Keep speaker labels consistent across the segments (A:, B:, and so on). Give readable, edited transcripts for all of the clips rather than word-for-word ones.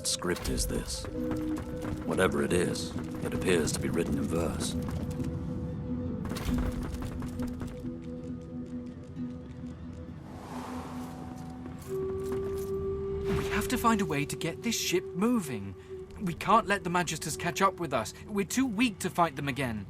A: script is this? Whatever it is, it appears to be written in verse.
B: We have to find a way to get this ship moving. We can't let the Magisters catch up with us. We're too weak to fight them again.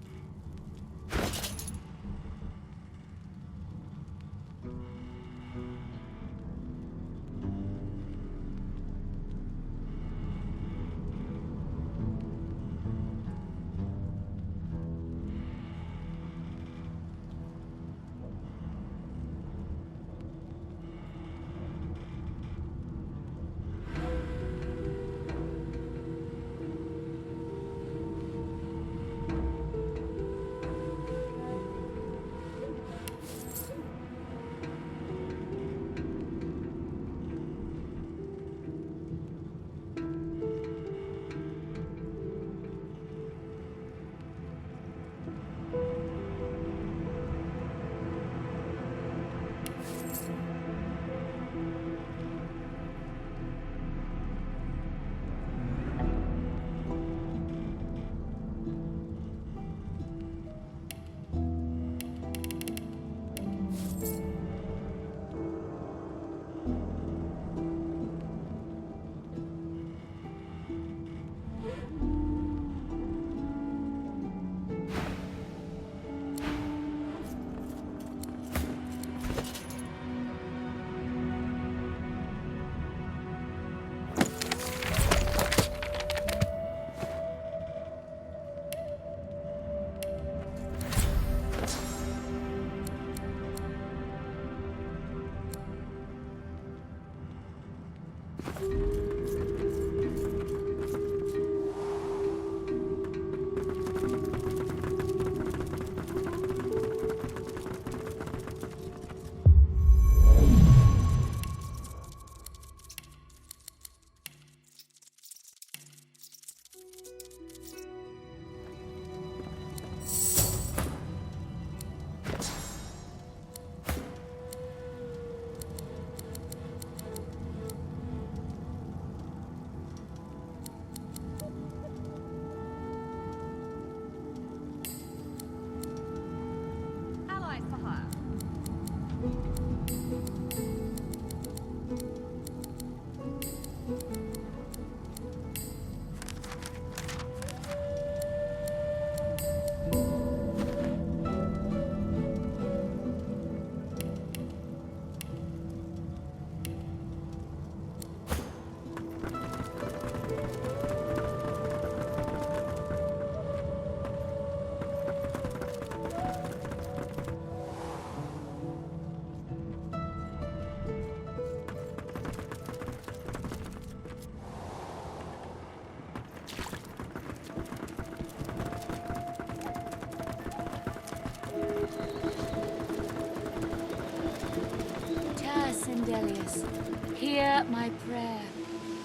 C: Hear my prayer.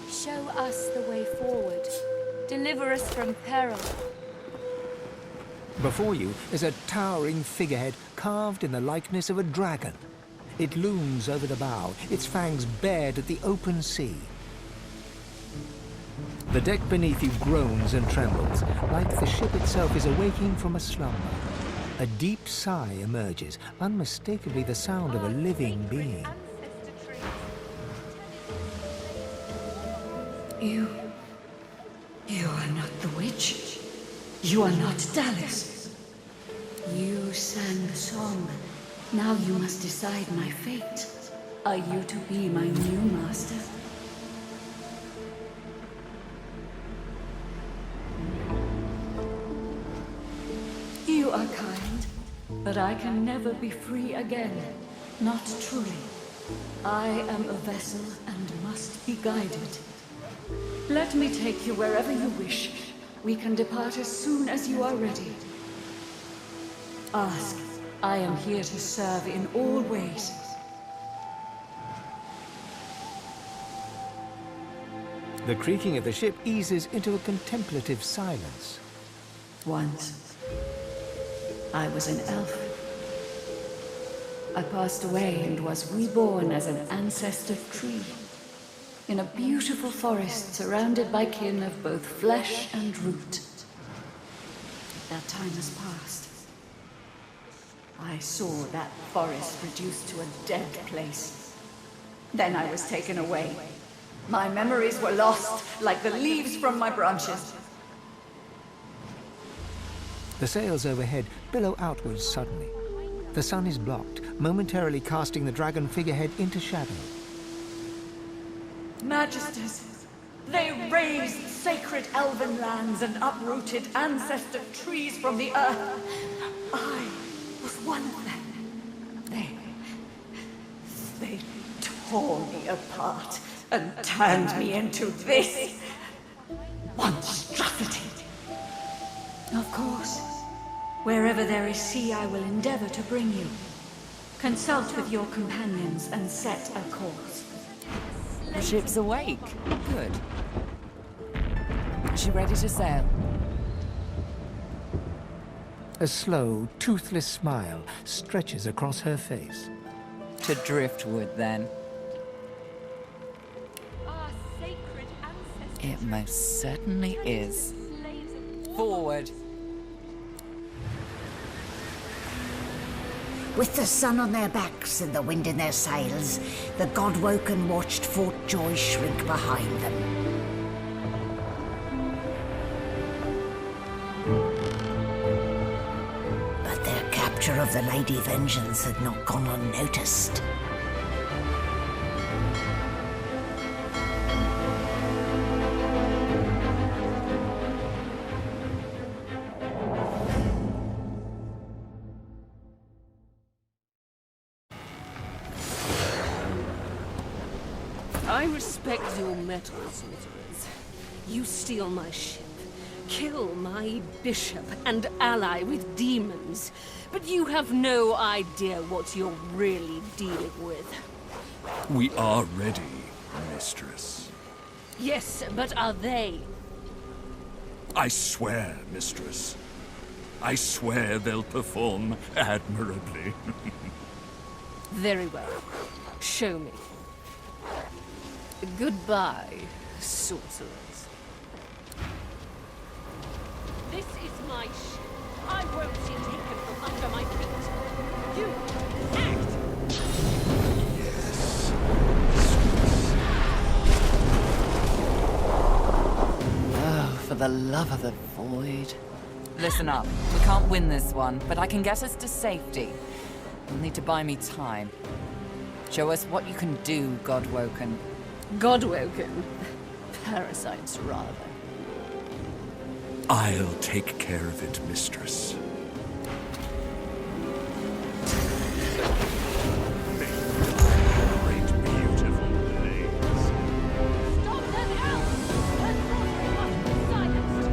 C: Show us the way forward. Deliver us from peril.
D: Before you is a towering figurehead carved in the likeness of a dragon. It looms over the bow, its fangs bared at the open sea. The deck beneath you groans and trembles, like the ship itself is awaking from a slumber. A deep sigh emerges, unmistakably the sound of a living being.
E: You are not the witch. You are not Dallas.
C: You sang the song. Now you must decide my fate. Are you to be my new master? You are kind, but I can never be free again. Not truly. I am a vessel and must be guided. Let me take you wherever you wish. We can depart as soon as you are ready. Ask. I am here to serve in all ways.
D: The creaking of the ship eases into a contemplative silence.
E: Once, I was an elf. I passed away and was reborn as an ancestor tree.
C: in a beautiful forest surrounded by kin of both flesh and root. That time has passed. I saw that forest reduced to a dead place. Then I was taken away. My memories were lost, like the leaves from my branches.
D: The sails overhead billow outwards suddenly. The sun is blocked, momentarily casting the dragon figurehead into shadow.
C: Magisters, they razed sacred elven lands and uprooted ancestor trees from the earth. I was one of them. They tore me apart and turned me into this monstrosity. Of course. Wherever there is sea, I will endeavor to bring you. Consult with your companions and set a course.
F: The ship's awake. Good. Is she ready to sail?
D: A slow, toothless smile stretches across her face.
F: To driftwood, then.
G: Our sacred ancestors.
F: It most certainly is. Forward.
H: With the sun on their backs and the wind in their sails, the God-woken watched Fort Joy shrink behind them. But their capture of the Lady Vengeance had not gone unnoticed.
G: I respect your mettle, sorcerers. You steal my ship, kill my bishop, and ally with demons. But you have no idea what you're really dealing with.
I: We are ready, mistress.
G: Yes, but are they?
I: I swear, mistress. I swear they'll perform admirably.
G: Very well. Show me. Goodbye, sorcerers. This is my ship. I won't be taken from under my feet. You act!
I: Yes.
F: Oh, for the love of the void. Listen up. We can't win this one, but I can get us to safety. You'll need to buy me time. Show us what you can do, God-woken.
G: God-woken. Parasites, rather.
I: I'll take care of it, mistress. Great, beautiful blaze.
G: Stop them out! That sorcerer must be silenced!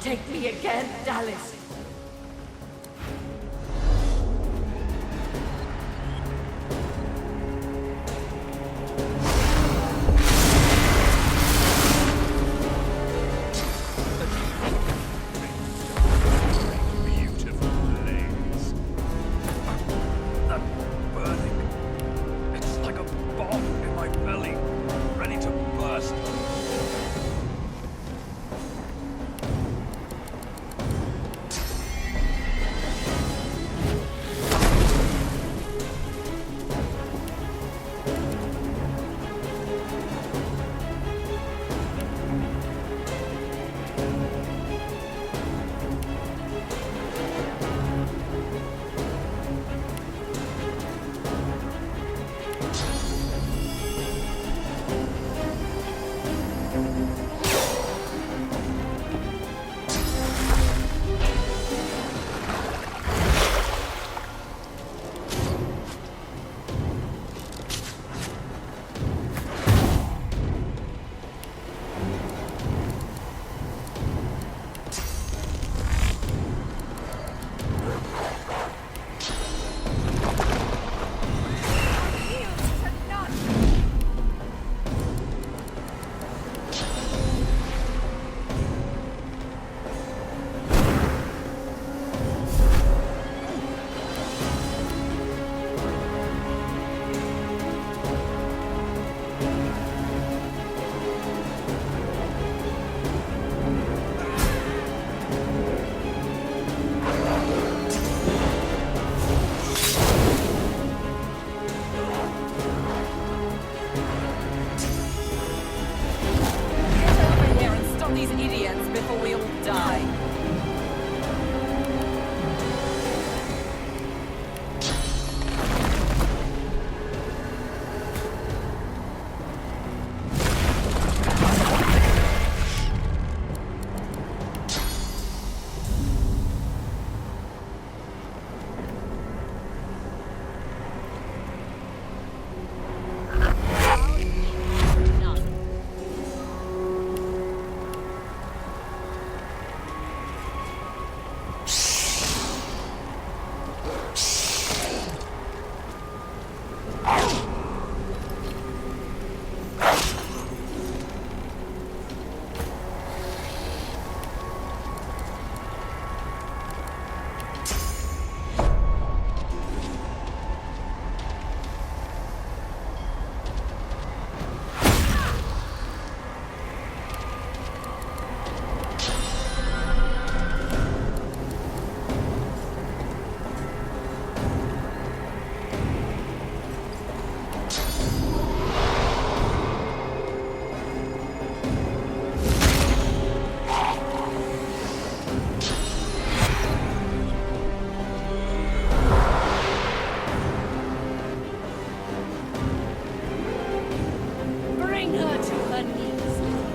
C: Take me again, Dallas.
I: Beautiful blaze.
A: That burning. It's like a bomb in my belly, ready to burst.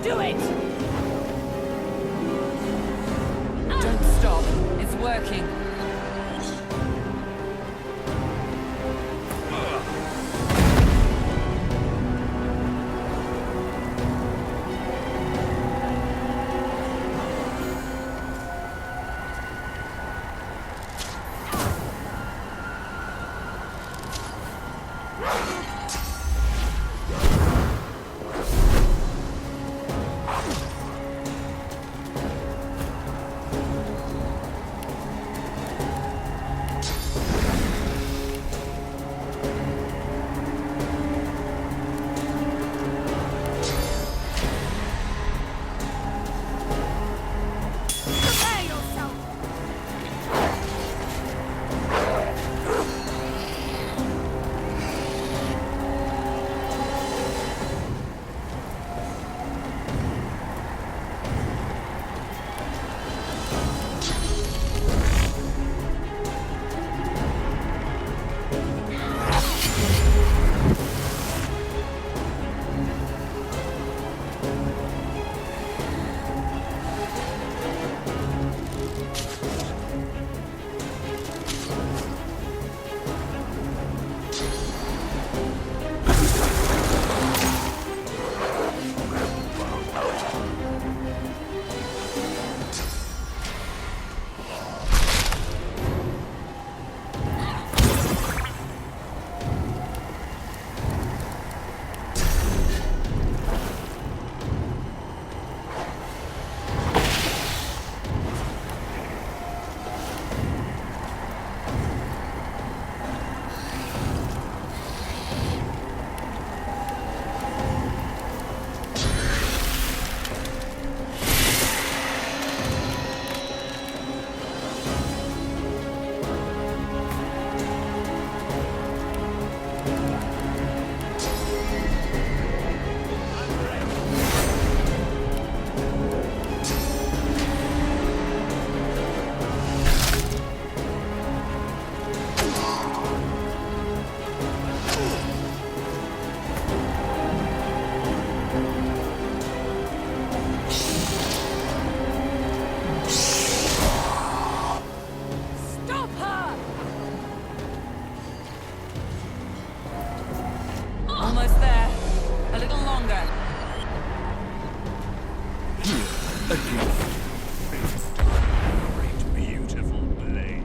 G: do it!
F: Don't stop. It's working. Almost there. A little longer.
I: A gift. Great, beautiful blade.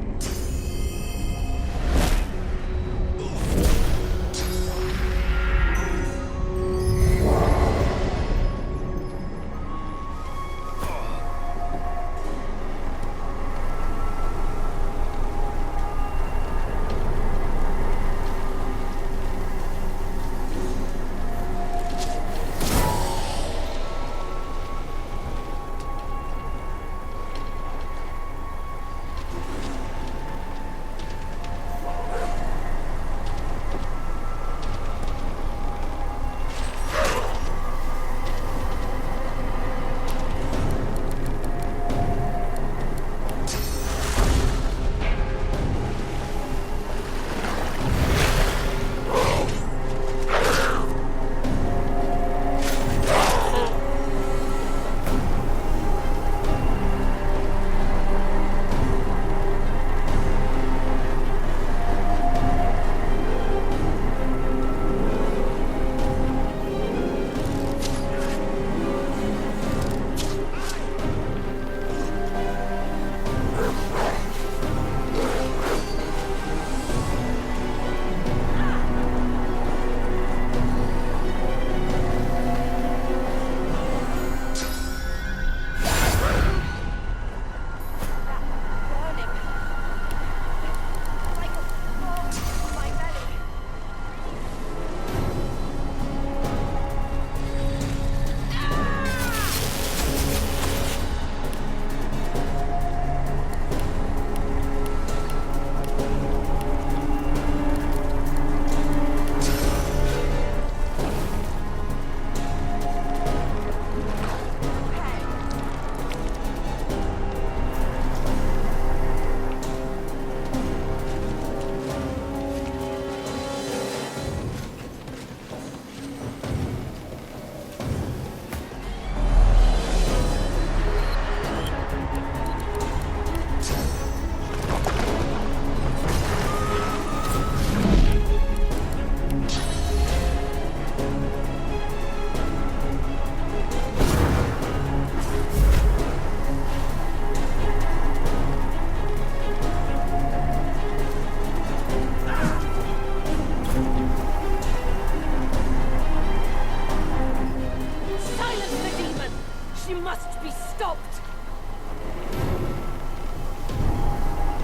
G: must be stopped!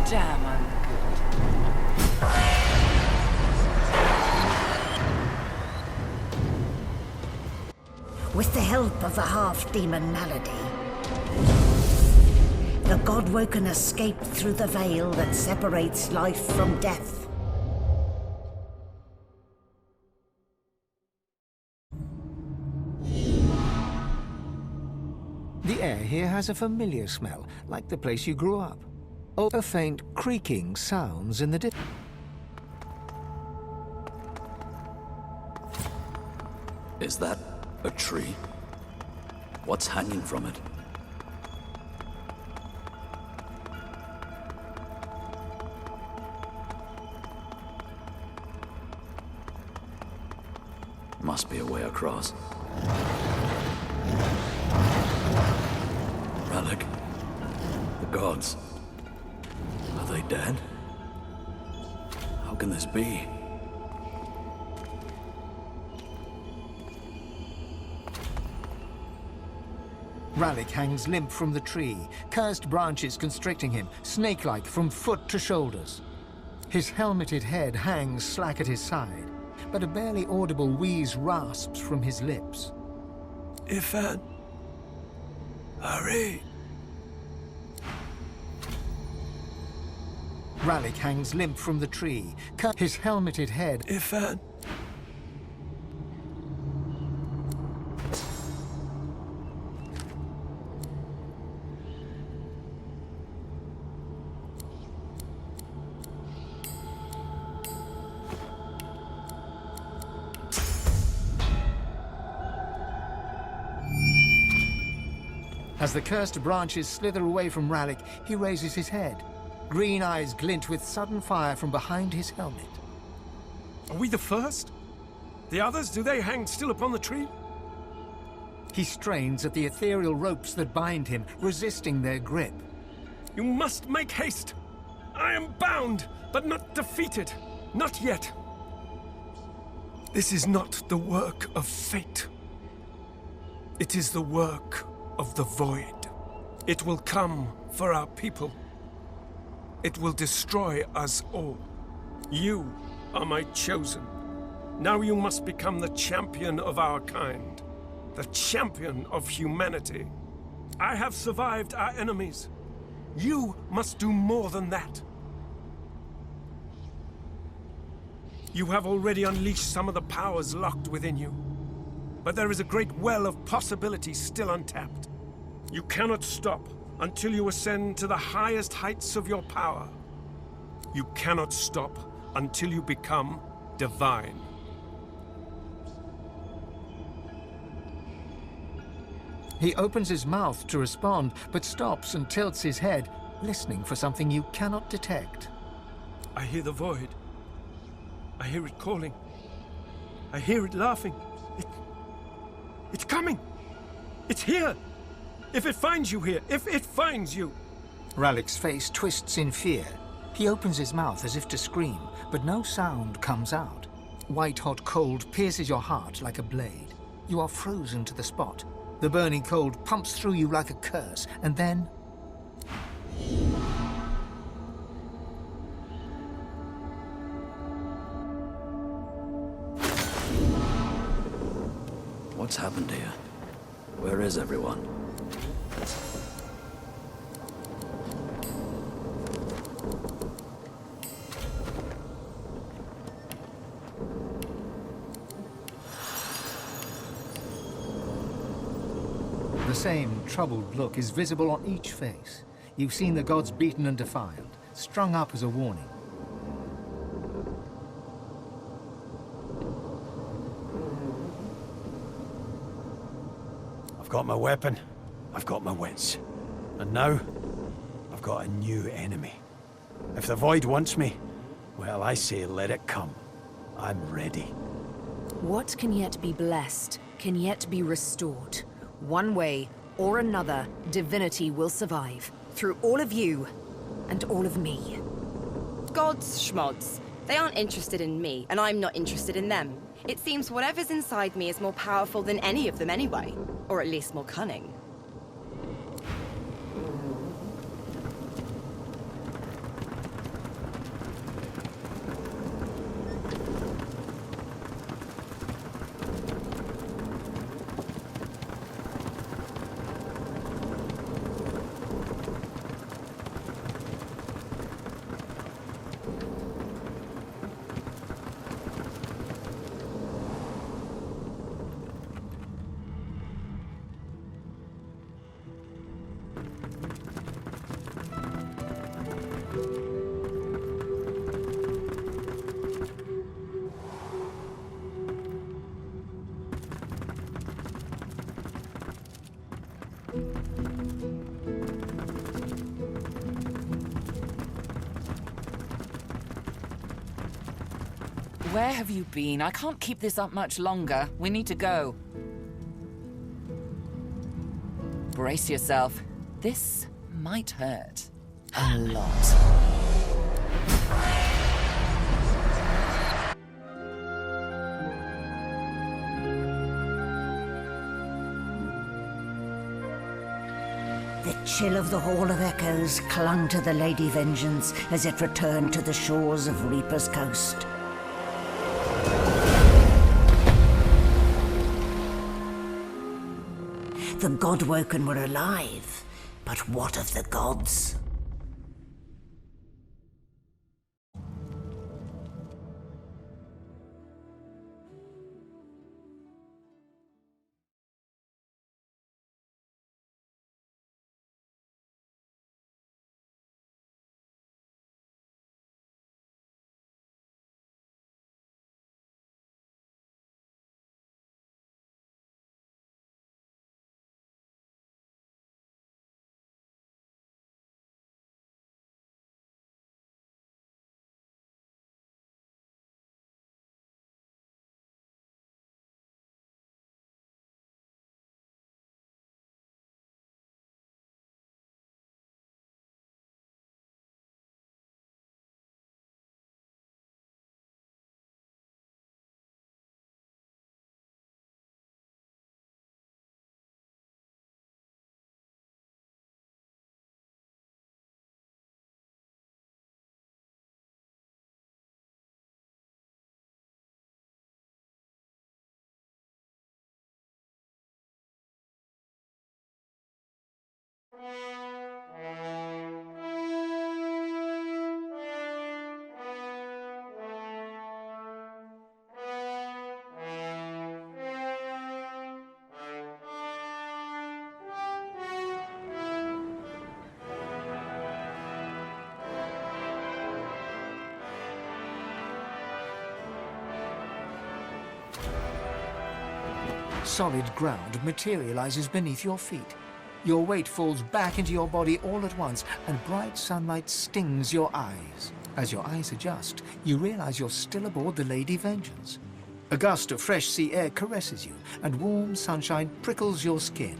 F: Damn, I'm good.
H: With the help of the half-demon malady, the Godwoken escaped through the veil that separates life from death.
D: The air here has a familiar smell, like the place you grew up. Oh, a faint creaking sounds in the distance.
I: Is that a tree? What's hanging from it? Must be a way across. Relic? The gods? Are they dead? How can this be?
D: Ralik hangs limp from the tree, cursed branches constricting him, snake-like from foot to shoulders. His helmeted head hangs slack at his side, but a barely audible wheeze rasps from his lips.
I: Ifan. Hurry.
D: Ralik hangs limp from the tree, his helmeted head.
I: Ifan.
D: As the cursed branches slither away from Ralik, he raises his head. Green eyes glint with sudden fire from behind his helmet.
J: Are we the first? The others, do they hang still upon the tree?
D: He strains at the ethereal ropes that bind him, resisting their grip.
J: You must make haste. I am bound, but not defeated. Not yet. This is not the work of fate. It is the work of the Void. It will come for our people. It will destroy us all. You are my chosen. Now you must become the champion of our kind. The champion of humanity. I have survived our enemies. You must do more than that. You have already unleashed some of the powers locked within you. But there is a great well of possibilities still untapped. You cannot stop until you ascend to the highest heights of your power. You cannot stop until you become divine.
D: He opens his mouth to respond, but stops and tilts his head, listening for something you cannot detect.
J: I hear the Void. I hear it calling. I hear it laughing. It's coming! It's here! If it finds you here, if it finds you!
D: Ralik's face twists in fear. He opens his mouth as if to scream, but no sound comes out. White-hot cold pierces your heart like a blade. You are frozen to the spot. The burning cold pumps through you like a curse, and then...
I: What's happened here? Where is everyone?
D: The same troubled look is visible on each face. You've seen the gods beaten and defiled, strung up as a warning.
K: I've got my weapon, I've got my wits. And now, I've got a new enemy. If the Void wants me, well, I say let it come. I'm ready.
L: What can yet be blessed, can yet be restored. One way or another, Divinity will survive. Through all of you, and all of me.
M: Gods, schmods. They aren't interested in me, and I'm not interested in them. It seems whatever's inside me is more powerful than any of them anyway. Or at least more cunning.
F: Where have you been? I can't keep this up much longer. We need to go. Brace yourself. This might hurt. A lot.
H: The chill of the Hall of Echoes clung to the Lady Vengeance as it returned to the shores of Reaper's Coast. The Godwoken were alive, but what of the gods?
D: Solid ground materializes beneath your feet. Your weight falls back into your body all at once, and bright sunlight stings your eyes. As your eyes adjust, you realize you're still aboard the Lady Vengeance. A gust of fresh sea air caresses you, and warm sunshine prickles your skin.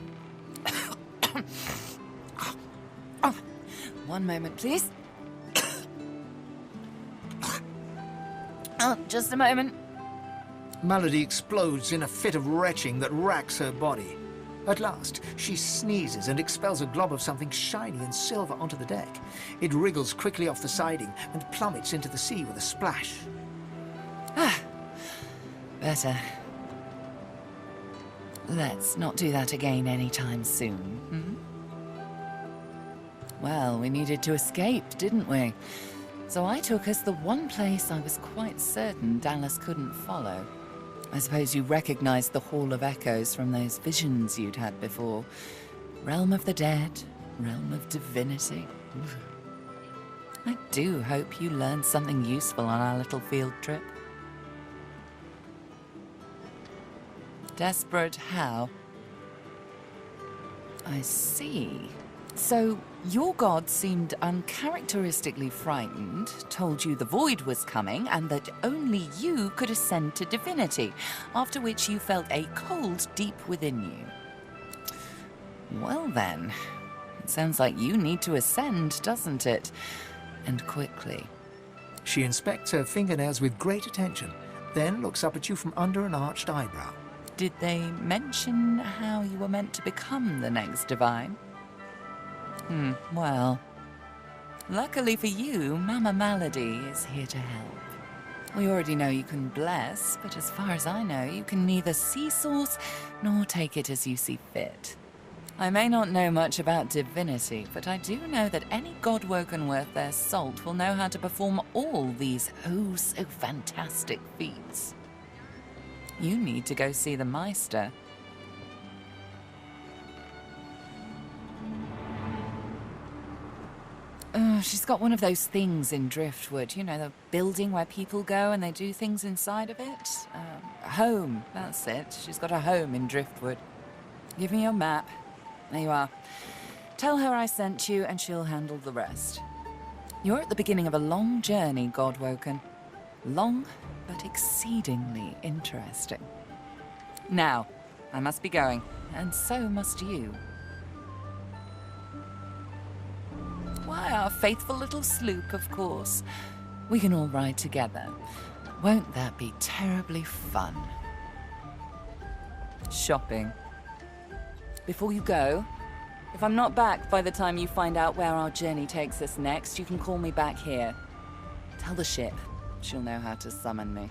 F: One moment, please. Just a moment.
D: Malady explodes in a fit of retching that racks her body. At last, she sneezes and expels a glob of something shiny and silver onto the deck. It wriggles quickly off the siding and plummets into the sea with a splash.
F: Better. Let's not do that again anytime soon, hmm? Well, we needed to escape, didn't we? So I took us the one place I was quite certain Dallas couldn't follow. I suppose you recognized the Hall of Echoes from those visions you'd had before. Realm of the dead, realm of divinity. I do hope you learned something useful on our little field trip. Desperate how? I see. So, your god seemed uncharacteristically frightened, told you the void was coming, and that only you could ascend to divinity, after which you felt a cold deep within you. Well then, it sounds like you need to ascend, doesn't it? And quickly.
D: She inspects her fingernails with great attention, then looks up at you from under an arched eyebrow.
F: Did they mention how you were meant to become the next divine? Well, luckily for you, Mama Malady is here to help. We already know you can bless, but as far as I know, you can neither see source nor take it as you see fit. I may not know much about divinity, but I do know that any Godwoken worth their salt will know how to perform all these oh-so-fantastic feats. You need to go see the Meister. She's got one of those things in Driftwood, you know, the building where people go and they do things inside of it. Home, that's it. She's got a home in Driftwood. Give me your map. There you are. Tell her I sent you and she'll handle the rest. You're at the beginning of a long journey, Godwoken. Long, but exceedingly interesting. Now, I must be going, and so must you. Why, our faithful little sloop, of course. We can all ride together. Won't that be terribly fun? Shopping. Before you go, if I'm not back by the time you find out where our journey takes us next, you can call me back here. Tell the ship. She'll know how to summon me.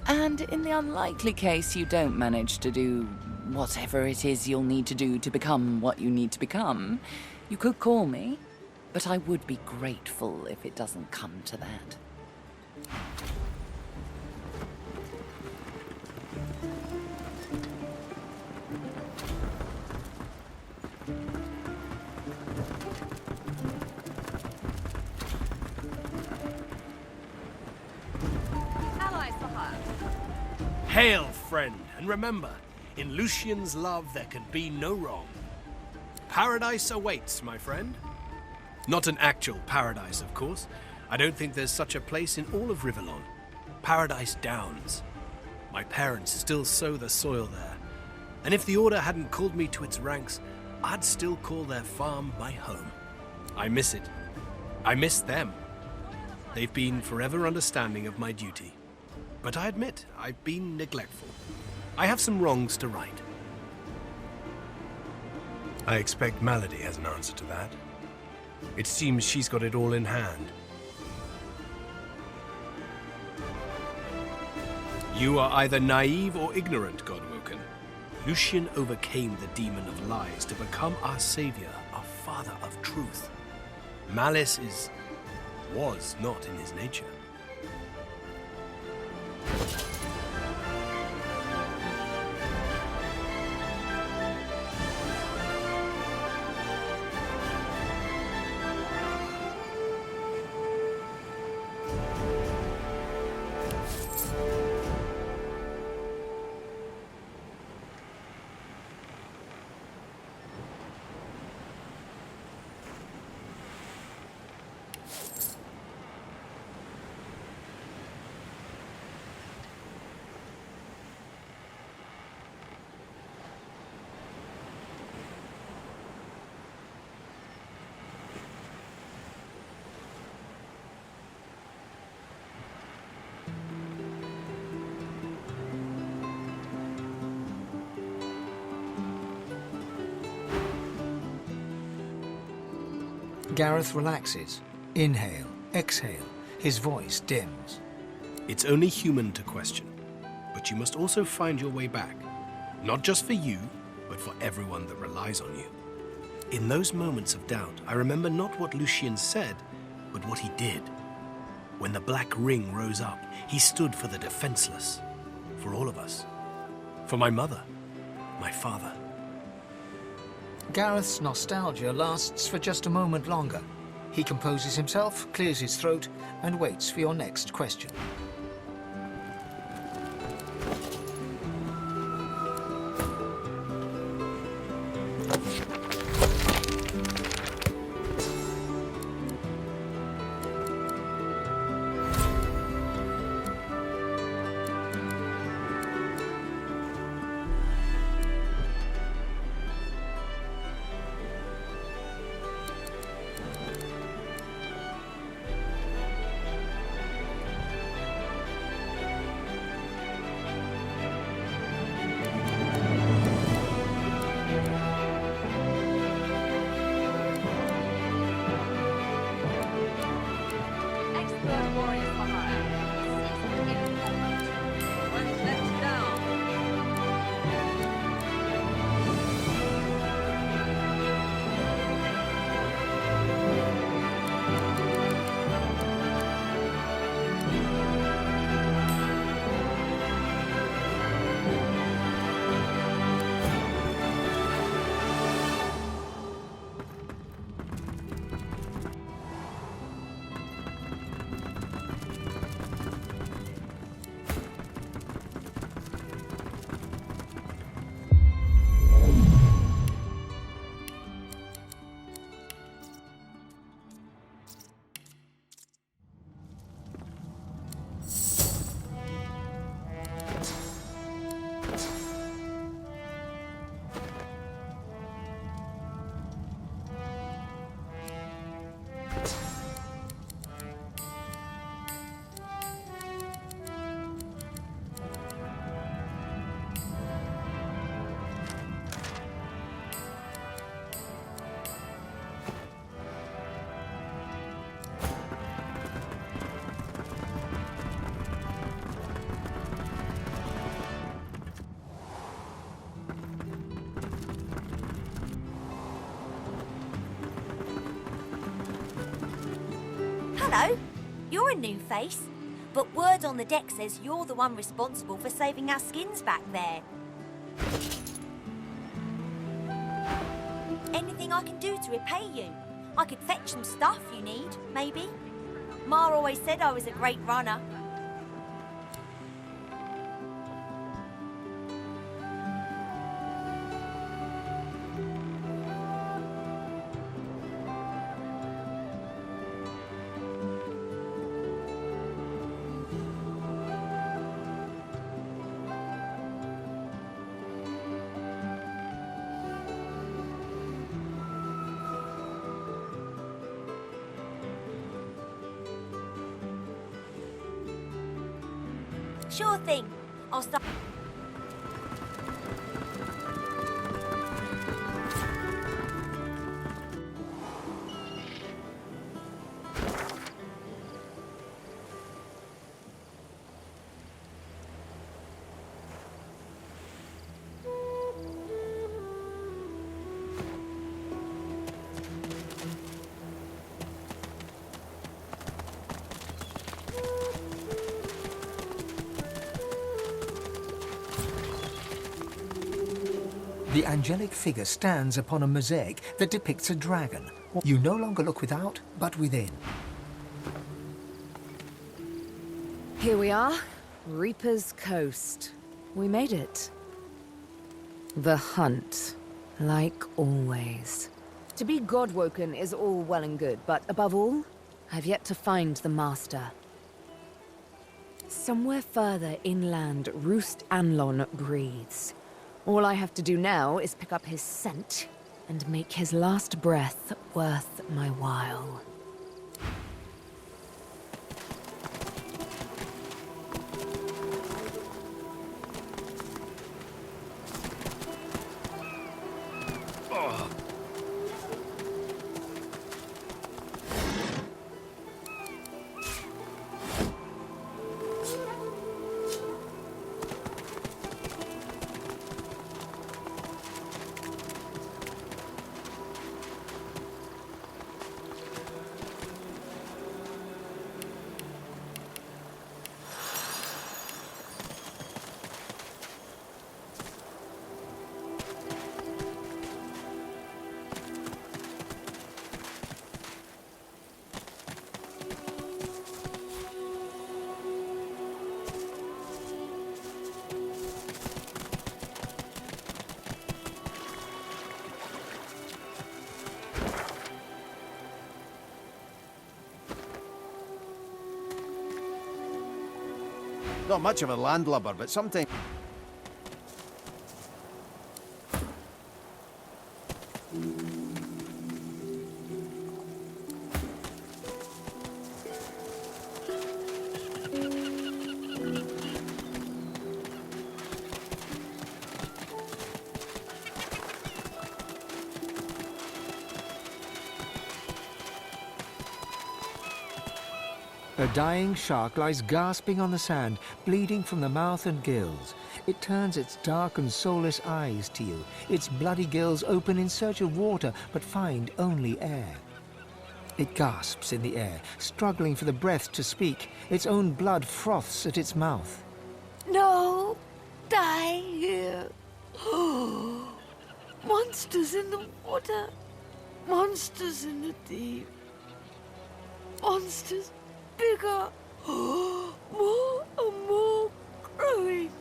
F: And in the unlikely case you don't manage to do whatever it is you'll need to do to become what you need to become, you could call me, but I would be grateful if it doesn't come to that.
N: Hail, friend, and remember, in Lucian's love there can be no wrong. Paradise awaits, my friend. Not an actual paradise, of course. I don't think there's such a place in all of Rivellon. Paradise Downs. My parents still sow the soil there. And if the Order hadn't called me to its ranks, I'd still call their farm my home. I miss it. I miss them. They've been forever understanding of my duty. But I admit, I've been neglectful. I have some wrongs to right. I expect Malady has an answer to that. It seems she's got it all in hand. You are either naive or ignorant, Godwoken. Lucian overcame the demon of lies to become our savior, our father of truth. Malice was not in his nature.
D: Gareth relaxes. Inhale, exhale. His voice dims.
N: It's only human to question, but you must also find your way back. Not just for you, but for everyone that relies on you. In those moments of doubt, I remember not what Lucian said, but what he did. When the Black Ring rose up, he stood for the defenseless. For all of us. For my mother. My father.
D: Gareth's nostalgia lasts for just a moment longer. He composes himself, clears his throat, and waits for your next question.
O: hello. You're a new face. But word on the deck says you're the one responsible for saving our skins back there. Anything I can do to repay you? I could fetch some stuff you need, maybe. Ma always said I was a great runner. Sure thing. I'll start.
D: The angelic figure stands upon a mosaic that depicts a dragon. You no longer look without, but within.
L: Here we are, Reaper's Coast. We made it. The hunt, like always. To be God-woken is all well and good, but above all, I've yet to find the Master. Somewhere further inland, Roost Anlon breathes. All I have to do now is pick up his scent and make his last breath worth my while.
P: Not much of a landlubber, but sometimes...
D: A dying shark lies gasping on the sand, bleeding from the mouth and gills. It turns its dark and soulless eyes to you. Its bloody gills open in search of water, but find only air. It gasps in the air, struggling for the breath to speak. Its own blood froths at its mouth.
E: No! Die here! Monsters in the water! Monsters in the deep! Monsters bigger! More and more growing!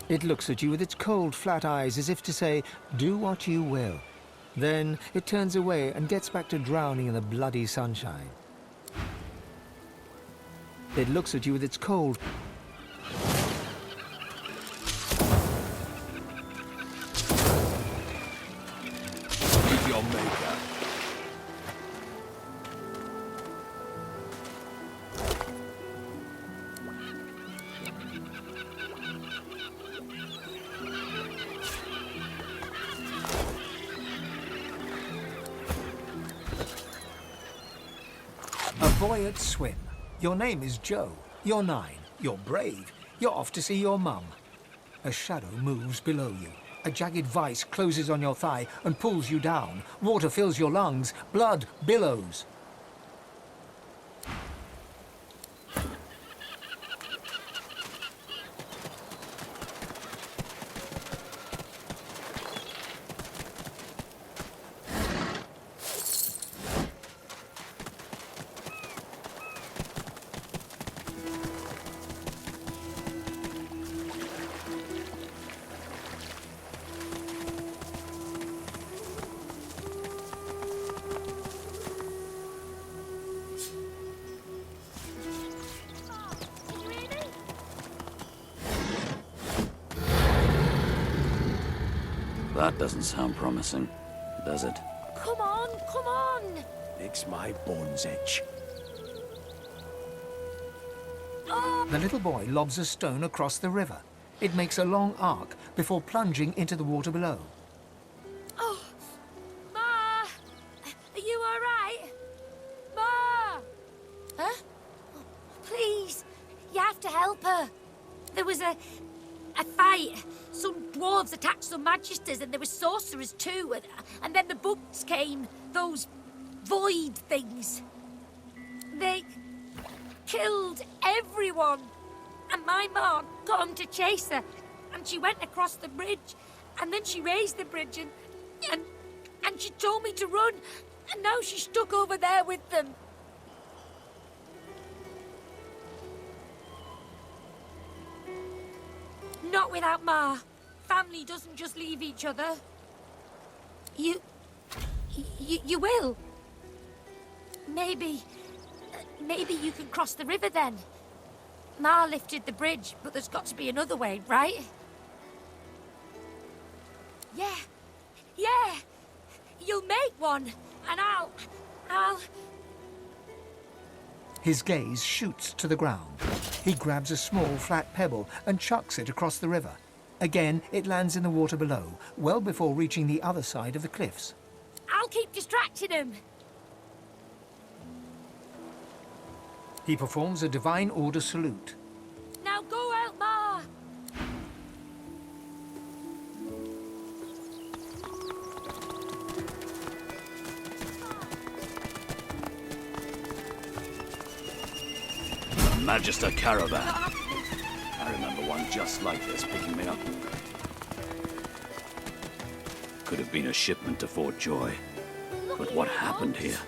D: It looks at you with its cold, flat eyes as if to say, do what you will. Then it turns away and gets back to drowning in the bloody sunshine. It looks at you with its cold...
A: With your maker.
D: A boy at swim. Your name is Joe. You're 9. You're brave. You're off to see your mum. A shadow moves below you. A jagged vice closes on your thigh and pulls you down. Water fills your lungs. Blood billows.
I: That doesn't sound promising, does it?
O: Come on, come on!
K: Makes my bones itch.
D: The little boy lobs a stone across the river. It makes a long arc before plunging into the water below.
O: Oh, Ma! Are you all right? Ma! Huh? Please, you have to help her. There was a fight. Some dwarves attacked some magisters, and there were sorcerers too. And then the bugs came. Those void things. They killed everyone. And my mom got 'em to chase her. And she went across the bridge. And then she raised the bridge and she told me to run. And now she's stuck over there with them. Not without Ma. Family doesn't just leave each other. You will. Maybe you can cross the river then. Ma lifted the bridge, but there's got to be another way, right? Yeah. You'll make one, and I'll...
D: His gaze shoots to the ground. He grabs a small, flat pebble and chucks it across the river. Again, it lands in the water below, well before reaching the other side of the cliffs.
O: I'll keep distracting him.
D: He performs a divine order salute.
O: Now go out, Ma!
I: Magister caravan. I remember one just like this picking me up. Could have been a shipment to Fort Joy. But what happened here?